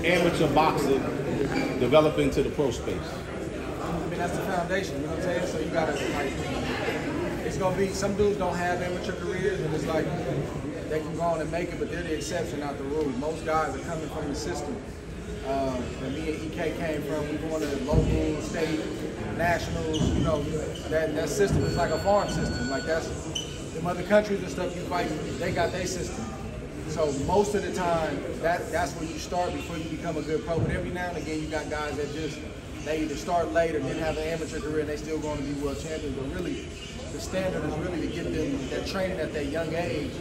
amateur boxing develop into the pro space? I mean, that's the foundation, you know what I'm saying? So you gotta, like, it's gonna be, some dudes don't have amateur careers, and it's like, they can go on and make it, but they're the exception, not the rule. Most guys are coming from the system. Where me and EK came from, we going to local, state, nationals, you know, that system is like a farm system. Like that's, them other countries and stuff you fight, they got their system. So most of the time, that's where you start before you become a good pro. But every now and again, you got guys that just, they either start late or didn't have an amateur career and they still going to be world champions. But really, the standard is really to get them that training at that young age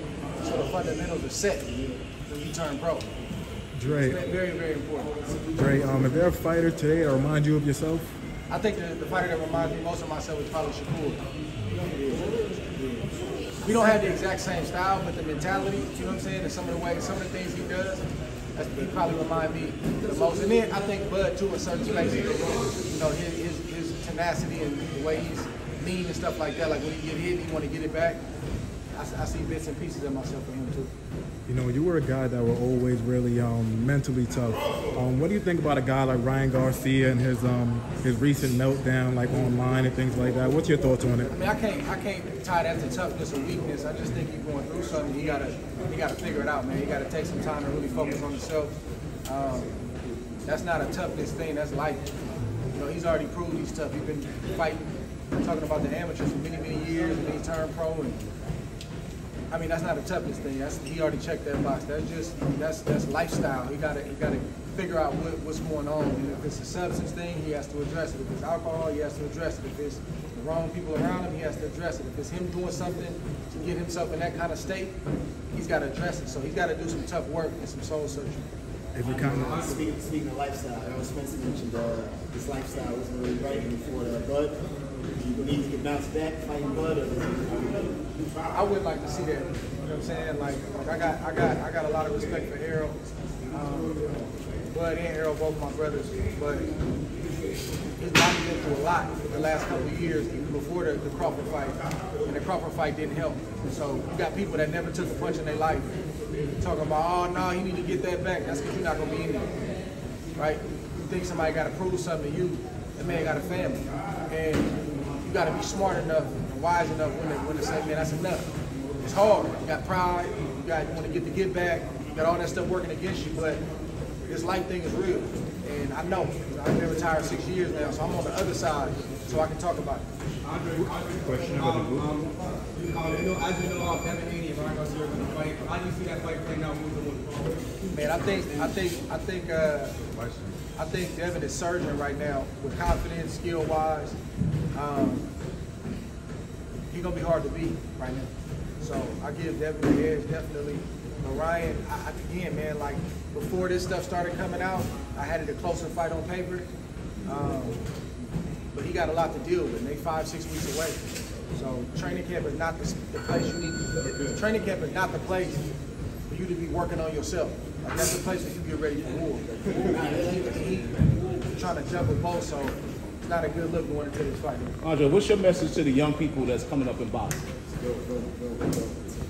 so the fundamentals are set when you turn pro. Dre, it's very, very important. Dre, is there a fighter today that remind you of yourself? I think the fighter that reminds me most of myself is probably Shakur. We don't have the exact same style, but the mentality, you know what I'm saying, and some of the ways, some of the things he does, he probably remind me the most. And then I think Bud too in certain spaces, you know, his tenacity and the way he's mean and stuff like that. Like when he get hit, he want to get it back. I see bits and pieces of myself in him too. You know, you were a guy that were always really mentally tough. What do you think about a guy like Ryan Garcia and his recent meltdown, like online and things like that? What's your thoughts on it? I mean, I can't tie that to toughness or weakness. I just think you're going through something. You gotta figure it out, man. You gotta take some time to really focus on yourself. That's not a toughness thing. That's life. You know, he's already proved he's tough. He's been fighting, talking about the amateurs for many, many years, and then he turned pro. And I mean, that's not a toughness thing. He already checked that box. That's lifestyle. He gotta figure out what's going on. And if it's a substance thing, he has to address it. If it's alcohol, he has to address it. If it's the wrong people around him, he has to address it. If it's him doing something to get himself in that kind of state, he's got to address it. So he's got to do some tough work and some soul searching. If you kind of speaking of lifestyle, Spencer mentioned his lifestyle wasn't really right before that, but do you believe he can bounce back fighting Bud? I would like to see that. You know what I'm saying? Like I got a lot of respect for Harold. Bud and Harold, both my brothers, but his body been through a lot the last couple of years before the Crawford fight, and the Crawford fight didn't help. So you got people that never took a punch in their life talking about, oh no, he need to get that back. That's because you're not gonna be in there, right? You think somebody got to prove something to you? That man got a family, and you got to be smart enough and wise enough when to say, man, that's enough. It's hard. You got pride. You want to get the get back. You got all that stuff working against you, but this life thing is real. And I know. I've been retired 6 years now, so I'm on the other side, so I can talk about it. Question about the book. As you know, Devin Haney and Ryan Garcia are going to fight. How do you see that fight playing out moving forward? Man, I think Devin is surging right now with confidence, skill-wise. He's gonna be hard to beat right now. So I give Devin the edge definitely. But Ryan, again, man, like before this stuff started coming out, I had it a closer fight on paper. But he got a lot to deal with, and they 5-6 weeks away. So training camp is not the place you need. Training camp is not the place for you to be working on yourself. Like that's the place where you get ready for war. He's trying to jump with both, so it's not a good look going into this fight. Andre, what's your message to the young people that's coming up in boxing?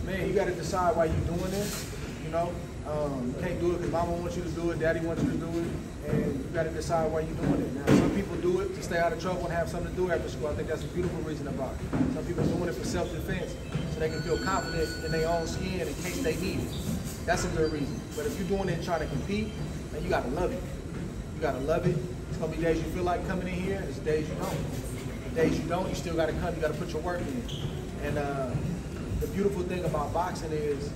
Man, you got to decide why you're doing this. You know, you can't do it because mama wants you to do it, daddy wants you to do it, and you got to decide why you're doing it. Now, some people do it to stay out of trouble and have something to do after school. I think that's a beautiful reason about it. Some people are doing it for self-defense, so they can feel confident in their own skin in case they need it. That's a good reason. But if you're doing it and trying to compete, man, you got to love it. You got to love it. It's going to be days you feel like coming in here, and there's days you don't. The days you don't, you still got to come. You got to put your work in. And the beautiful thing about boxing is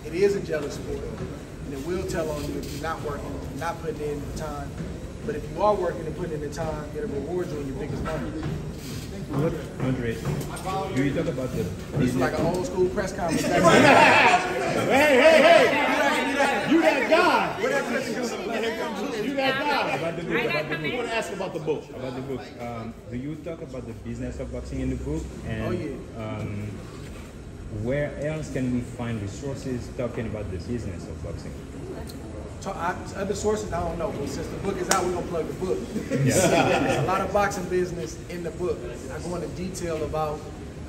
it is a jealous sport, and it will tell on you if you're not working, if you're not putting in the time. But if you are working and putting in the time, it'll reward you in your biggest moment. Andre, do you talk about the business? This is like an old school press conference. Hey! You that guy! You that guy! About the book, I want to ask about the book. About the book. Do you talk about the business of boxing in the book? And, where else can we find resources talking about the business of boxing? Other sources, I don't know, but since the book is out, we're going to plug the book. There's a lot of boxing business in the book. I go into detail about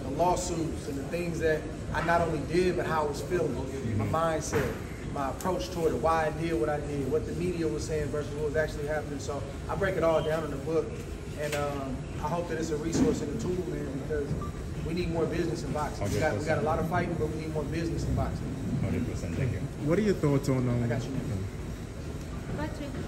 the lawsuits and the things that I not only did, but how I was feeling, my mindset, my approach toward it, why I did what I did, what the media was saying versus what was actually happening. So I break it all down in the book, and I hope that it's a resource and a tool, man, because we need more business in boxing. We got a lot of fighting, but we need more business in boxing. 100%. Thank you. What are your thoughts on? I got you, man.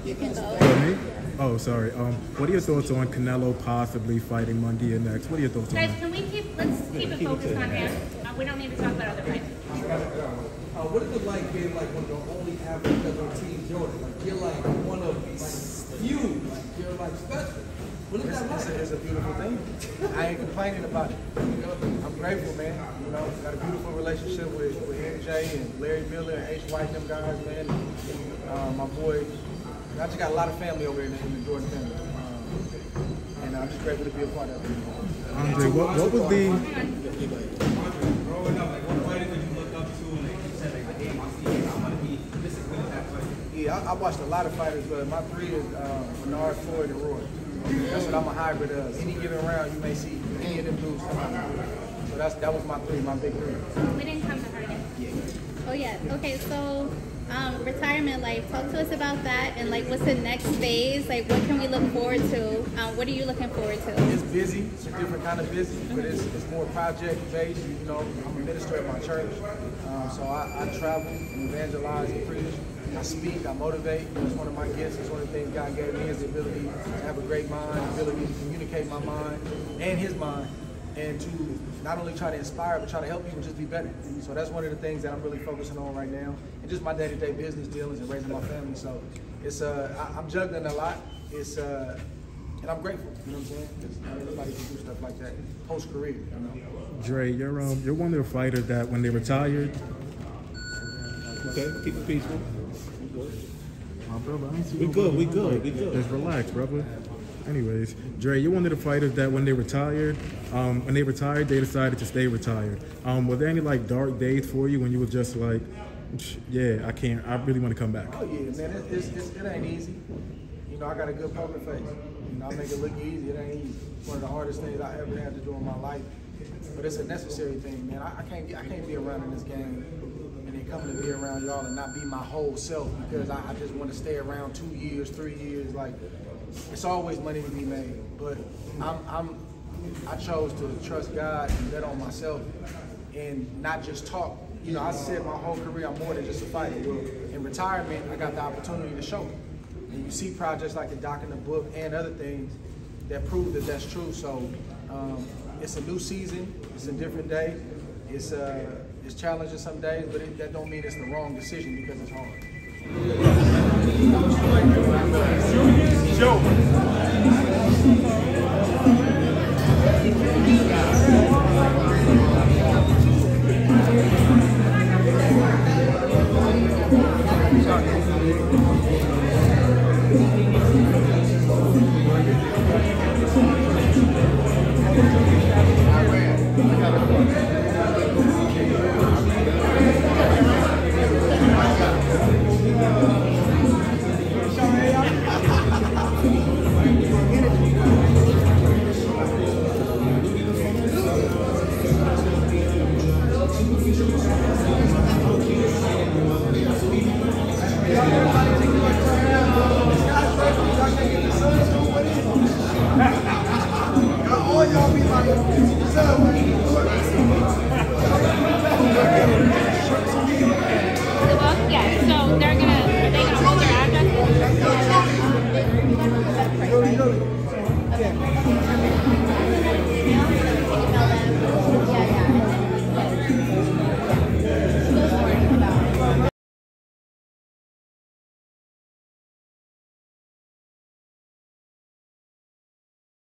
You can go. Me? Oh, sorry. What are your thoughts on Canelo possibly fighting Munguia next? What are your thoughts on Guys, that? can we let's keep it focused on him. We don't need to talk about other fights. What is it like being like one of the only Africans on Team Jordan? Like you're like one of few. Like you're like special. What is that like? It's a beautiful thing. I ain't complaining about it. You know, I'm grateful, man. You know, got a beautiful relationship with NJ and Larry Miller and H. White, them guys, man. My boy. I just got a lot of family over here in the Jordan family. And I'm just grateful to be a part of it. Andre, what was the... Growing up, like what fighters did you look up to and like you said like, hey, I want to be this is winning that fight? Yeah, I watched a lot of fighters, but my three is Bernard, Floyd, and Roy. That's what I'm a hybrid of. Any given round, you may see any of them dudes come out. So that was my three, my big three. We didn't come to her yet. Oh yeah. Okay, so retirement life. Talk to us about that and like what's the next phase? Like what can we look forward to? What are you looking forward to? It's busy. It's a different kind of busy, but it's more project based. You know, I'm a minister at my church, so I travel and evangelize and preach. I speak, I motivate. That's one of my gifts. It's one of the things God gave me is the ability to have a great mind, the ability to communicate my mind and his mind, and to not only try to inspire, but try to help people just be better. So that's one of the things that I'm really focusing on right now, and just my day-to-day business dealings and raising my family. So it's I'm juggling a lot. It's and I'm grateful. You know what I'm saying? Because not everybody can do stuff like that post-career. You know? Dre, you're one of the fighters that when they retired... Okay, keep it peaceful. My brother, I ain't see We no good, brother. we good, we good. Just relax, brother. Anyways, Dre, you're one of the fighters that when they retired, they decided to stay retired. Were there any like dark days for you when you were just like, yeah, I really want to come back? Oh yeah, man, it ain't easy. You know, I got a good poker face. You know, I make it look easy. It ain't easy. It's one of the hardest things I ever had to do in my life. But it's a necessary thing, man. I can't be around in this game and then coming to be around y'all and not be my whole self because I just want to stay around 2 years, 3 years. Like, it's always money to be made. But I chose to trust God and bet on myself and not just talk. You know, I said my whole career I'm more than just a fighter. Well, in retirement, I got the opportunity to show. And you see projects like the doc in the book and other things that prove that that's true. So it's a new season. It's a different day. It's challenging some days, but that don't mean it's the wrong decision because it's hard.